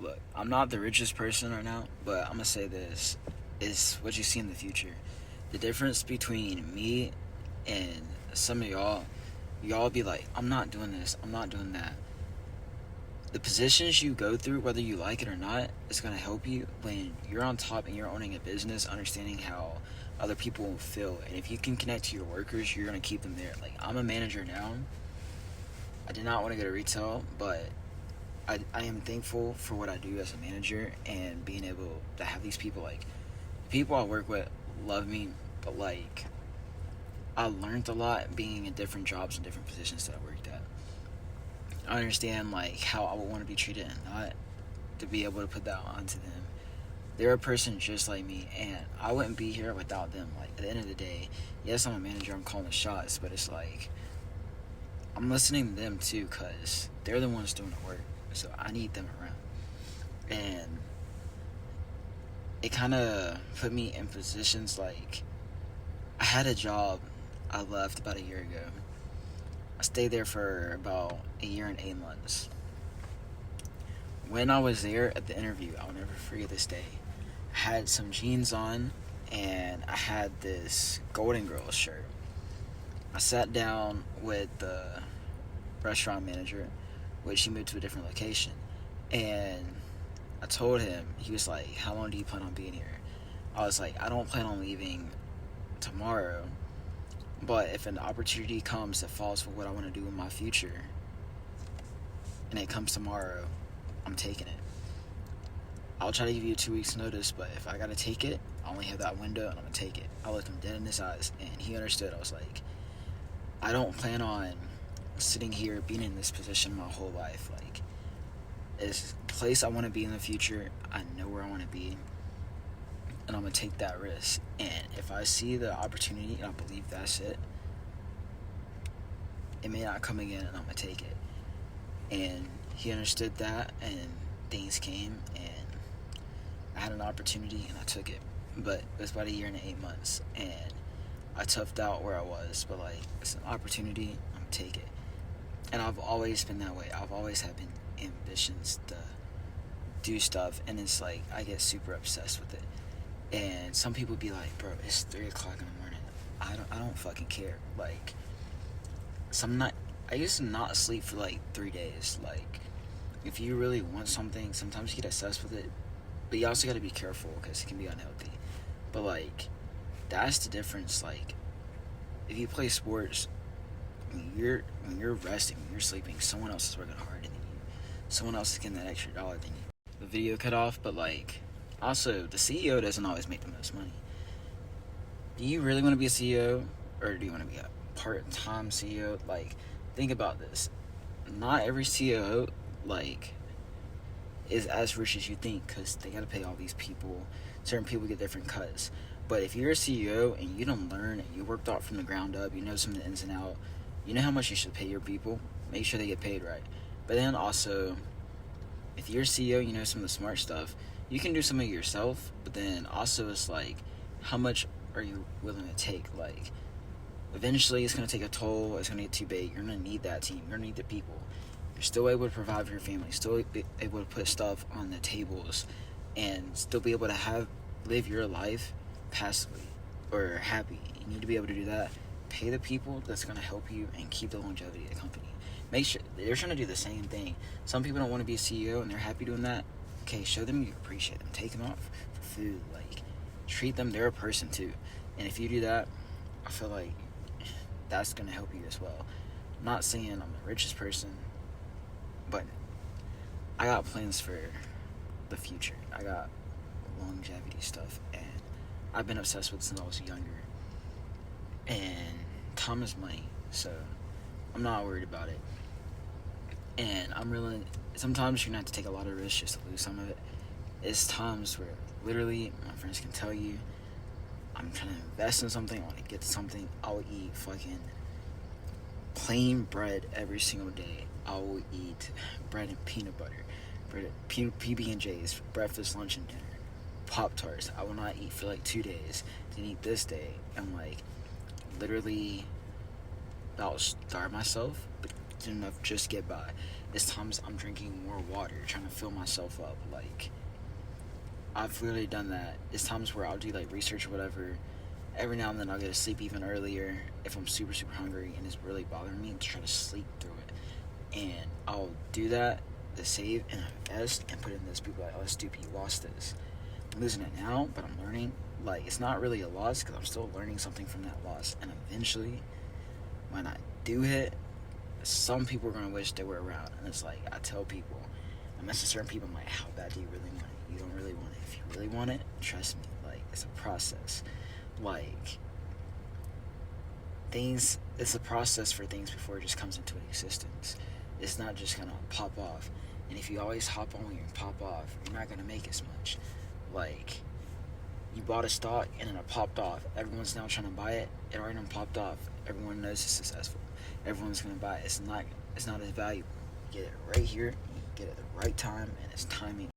look, I'm not the richest person right now, but I'm gonna say this is what you see in the future. The difference between me and some of y'all be like, I'm not doing this, I'm not doing that. The positions you go through, whether you like it or not, is gonna help you when you're on top and you're owning a business, understanding how other people feel. And if you can connect to your workers, you're gonna keep them there. Like, I'm a manager now. I did not want to go to retail, but I am thankful for what I do as a manager and being able to have these people. Like, the people I work with love me, but like, I learned a lot being in different jobs and different positions that I worked at. I understand like how I would want to be treated and not to be able to put that onto them. They're a person just like me, and I wouldn't be here without them. Like, at the end of the day, yes, I'm a manager, I'm calling the shots, but it's like I'm listening to them too, because they're the ones doing the work, so I need them around. And it kind of put me in positions like I had a job I left about a year ago. I stayed there for about a year and 8 months. When I was there at the interview, I'll never forget this day. I had some jeans on and I had this Golden Girls shirt. I sat down with the restaurant manager, which he moved to a different location, and I told him. He was like, how long do you plan on being here? I was like, I don't plan on leaving tomorrow, but if an opportunity comes that falls for what I want to do in my future and it comes tomorrow, I'm taking it. I'll try to give you a 2 weeks notice, but if I gotta take it, I only have that window and I'm gonna take it. I looked him dead in his eyes and he understood. I was like, I don't plan on sitting here being in this position my whole life. Like, it's a place I want to be in the future. I know where I want to be, and I'm gonna take that risk. And if I see the opportunity and I believe that's it, it may not come again, and I'm gonna take it. And he understood that, and things came, and I had an opportunity, and I took it. But it was about a year and 8 months, and I toughed out where I was. But like, it's an opportunity, I'm gonna take it. And I've always been that way. I've always had ambitions to do stuff, and it's like I get super obsessed with it. And some people be like, bro, it's 3 o'clock in the morning. I don't fucking care. Like, I used to not sleep for like 3 days. Like, if you really want something, sometimes you get obsessed with it, but you also got to be careful because it can be unhealthy. But like, that's the difference. Like, if you play sports, when you're resting, when you're sleeping, someone else is working harder than you. Someone else is getting that extra dollar than you. The video cut off, but like, also, the CEO doesn't always make the most money. Do you really want to be a CEO, or do you want to be a part-time CEO? Like, think about this. Not every CEO, like, is as rich as you think, because they got to pay all these people. Certain people get different cuts. But if you're a CEO and you don't learn, and you worked out from the ground up, you know some of the ins and outs, you know how much you should pay your people, make sure they get paid right. But then also, if you're a CEO, you know some of the smart stuff, you can do some of it yourself, but then also it's like, how much are you willing to take? Like, eventually it's going to take a toll, it's going to get too big, you're going to need that team, you're going to need the people. You're still able to provide for your family, still be able to put stuff on the tables, and still be able to live your life passively or happy. You need to be able to do that. Pay the people that's going to help you and keep the longevity of the company. Make sure they're trying to do the same thing. Some people don't want to be a CEO and they're happy doing that. Okay, show them you appreciate them. Take them out for food. Like, treat them. They're a person too. And if you do that, I feel like that's going to help you as well. I'm not saying I'm the richest person, but I got plans for the future. I got longevity stuff, and I've been obsessed with it since I was younger. And time is money, so I'm not worried about it. And sometimes you're going to have to take a lot of risks just to lose some of it. It's times where literally my friends can tell you, I'm trying to invest in something, I want to get to something. I'll eat fucking plain bread every single day. I will eat bread and peanut butter, bread, PB&Js for breakfast, lunch, and dinner. Pop-Tarts. I will not eat for like 2 days. Then eat this day. I'm like, literally, I'll starve myself. But enough just to get by. It's times I'm drinking more water, trying to fill myself up. Like, I've literally done that. It's times where I'll do like research or whatever. Every now and then I'll go to sleep even earlier if I'm super, super hungry and it's really bothering me to try to sleep through it. And I'll do that to save and invest and put in this. People are like, oh, stupid, you lost this. I'm losing it now, but I'm learning. Like, it's not really a loss because I'm still learning something from that loss. And eventually, when I do hit, some people are going to wish they were around. And it's like, I tell people, I message certain people, I'm like, how bad do you really want it? You don't really want it. If you really want it, trust me. Like, it's a process. Like, things, it's a process for things before it just comes into existence. It's not just going to pop off. And if you always hop on and pop off, you're not going to make as much. Like, you bought a stock and then it popped off. Everyone's now trying to buy it. It already done popped off. Everyone knows it's successful. Everyone's going to buy it. It's not as valuable. You get it right here. You get it at the right time, and it's timing